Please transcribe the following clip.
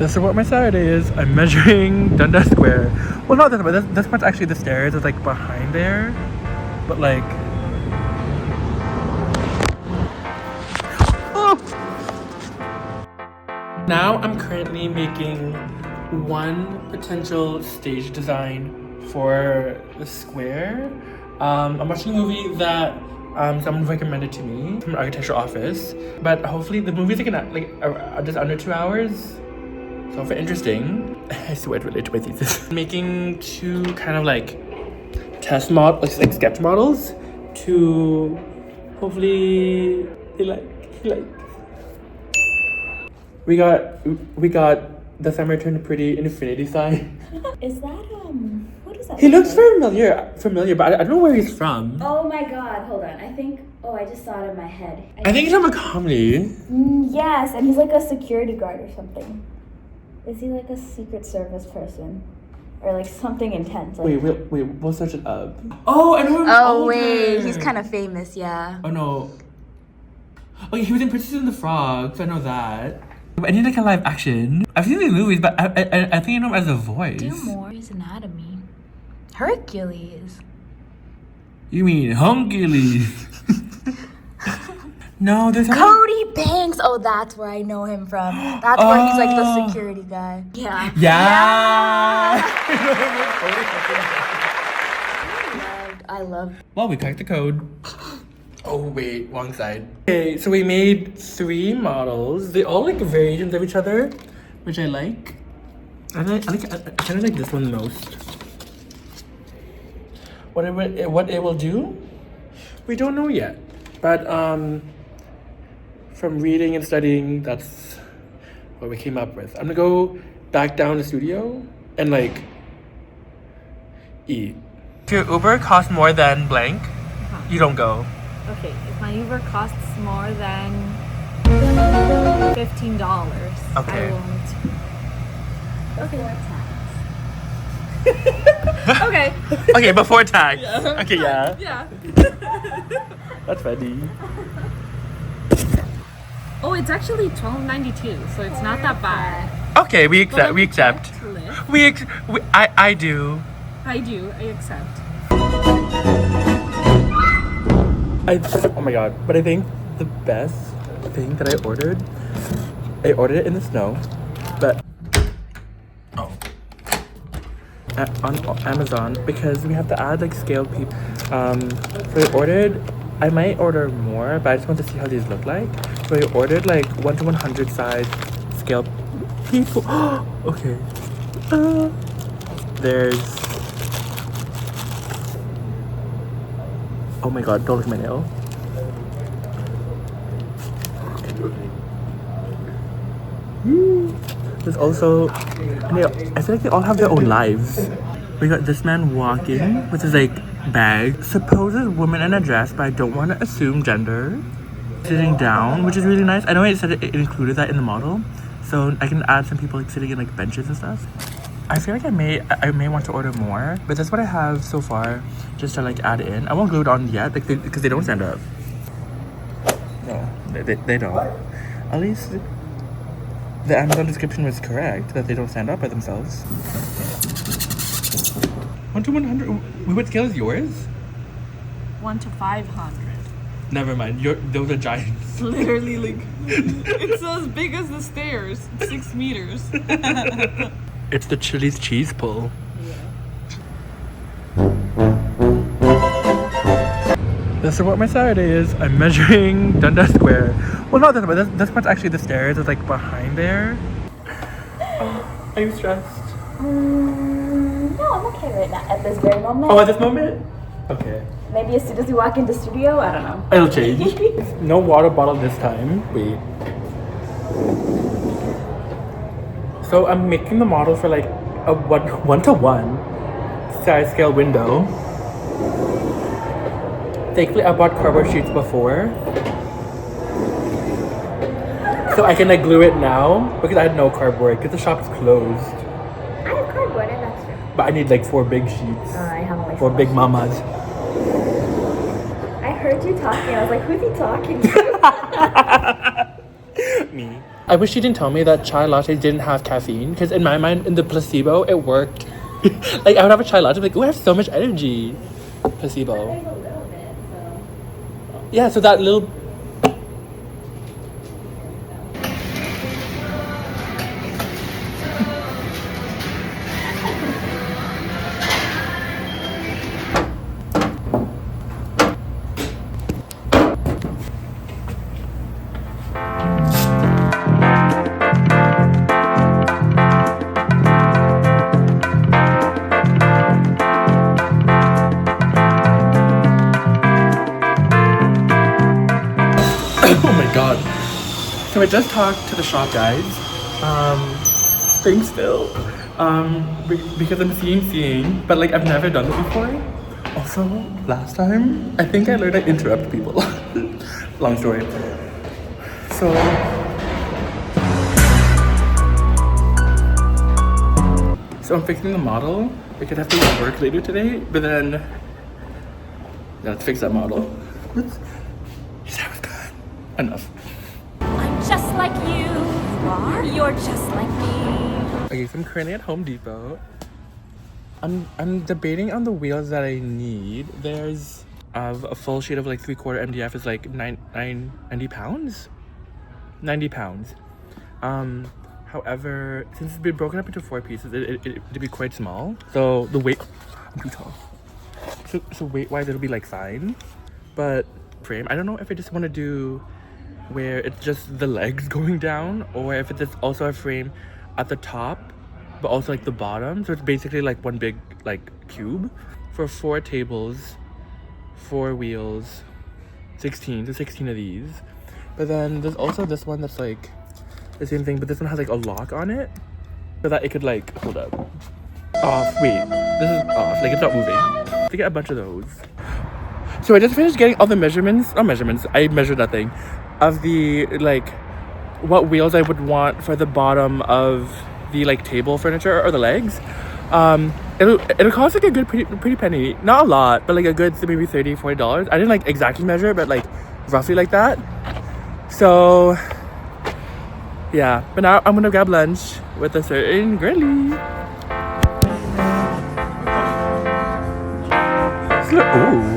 So what my Saturday is, I'm measuring Dundas Square. Well, not this, but this part's actually the stairs. It's like behind there. But like... Oh! Now I'm currently making one potential stage design for the square. I'm watching a movie that someone recommended to me from an architecture office. But hopefully the movie's like just under 2 hours. So if it's interesting, I swear it related to my thesis. Making two kind of like test models, like sketch models, to hopefully they like. We got the summer turned pretty infinity sign. Is that what is that? He looks familiar, but I don't know where he's from. Oh my god, hold on. I just saw it in my head. I think he's from a comedy. Yes, and he's like a security guard or something. Is he like a Secret Service person? Or like something intense? Like... Wait, we'll search it up. Oh, I know him. Oh, wait, he's kind of famous, yeah. Oh, no. Oh, he was in Princess and the Frog, so I know that. I need like a live action. I've seen these movies, but I think I know him as a voice. Do more. Grey's Anatomy. Hercules. You mean Hercules? No, there's Cody Banks. Oh, that's where I know him from. That's where he's like the security guy. Yeah. Yeah. I love. Well, we cracked the code. Oh wait, wrong side. Okay, so we made 3 models. They all like variations of each other, which I like. I kind of like this one the most. What it will do, we don't know yet. But from reading and studying, that's what we came up with. I'm gonna go back down to the studio and like eat. If your Uber costs more than blank, you don't go. Okay, if my Uber costs more than $15, okay. I won't. Before tax. Okay. Okay, before tax. Yeah. Okay, yeah. Yeah. That's funny. Oh, it's actually $12.92, so it's not that bad. Okay, we accept. We accept. I do. I accept. Oh my god! But I think the best thing that I ordered it in the snow, but on Amazon, because we have to add like scaled people. So I might order more, but I just want to see how these look like. So I ordered like 1 to 100 size scaled people. Okay. There's. Oh my god! Don't look at my nail. There's also, I feel like they all have their own lives. We got this man walking with his like bag. Supposes woman in a dress, but I don't want to assume gender. Sitting down, which is really nice. I know it said it included that in the model, so I can add some people like sitting in like benches and stuff. I feel like I may want to order more, but that's what I have so far, just to like add in. I won't glue it on yet, like because they don't stand up. No, they don't. At least the Amazon description was correct, that they don't stand up by themselves. 1 to 100. What scale is yours? 1 to 500. Never mind. Those are giants. Literally, like it's as big as the stairs. 6 meters. It's the Chili's cheese pull. Yeah. So what my Saturday is, I'm measuring Dundas Square. Well, not this, but this part's actually the stairs. It's like behind there. Are you stressed? No, I'm okay right now at this very moment. Oh, at this moment? Okay. Maybe as soon as we walk into studio, I don't know. It'll change. No water bottle this time. Wait. So I'm making the model for like a 1 to 1 size scale window. Thankfully, I bought cardboard sheets before, so I can like glue it now because I had no cardboard because the shop is closed. I have cardboard and extra. But I need like 4 big sheets. I have only 4 big mamas. I heard you talking. I was like, who's he talking to? Me. I wish she didn't tell me that chai lattes didn't have caffeine, because in my mind, in the placebo, it worked. Like, I would have a chai latte, like, oh, I have so much energy. Placebo. Yeah, so that little... Oh my god. So I just talked to the shop guys. Thanks still. Because I'm seeing, but like I've never done it before. Also, last time, I think I learned to interrupt people. Long story. So I'm fixing the model because I have to work later today, but then let's fix that model. His hair was good. Enough. I'm just like you. Are? You're just like me. Okay, so I'm currently at Home Depot. I'm debating on the wheels that I need. There's a full sheet of like 3/4 MDF is like 90 pounds. 90 pounds. However, since it's been broken up into 4 pieces, it'd be quite small. So the weight, I'm too tall. So weight wise, it'll be like fine. But frame, I don't know if I just want to do where it's just the legs going down, or if it's also a frame at the top but also like the bottom, so it's basically like one big like cube for 4 tables, 4 wheels, 16 of these. But then there's also this one that's like the same thing, but this one has like a lock on it so that it could like hold up off. Wait, this is off, like it's not moving. To get a bunch of those. So I just finished getting all the measurements, I measured nothing, of the like what wheels I would want for the bottom of the like table furniture or the legs. It'll cost like a good pretty penny, not a lot, but like a good maybe $30-40. I didn't like exactly measure, but like roughly like that. So yeah, but now I'm gonna grab lunch with a certain girly. Ooh.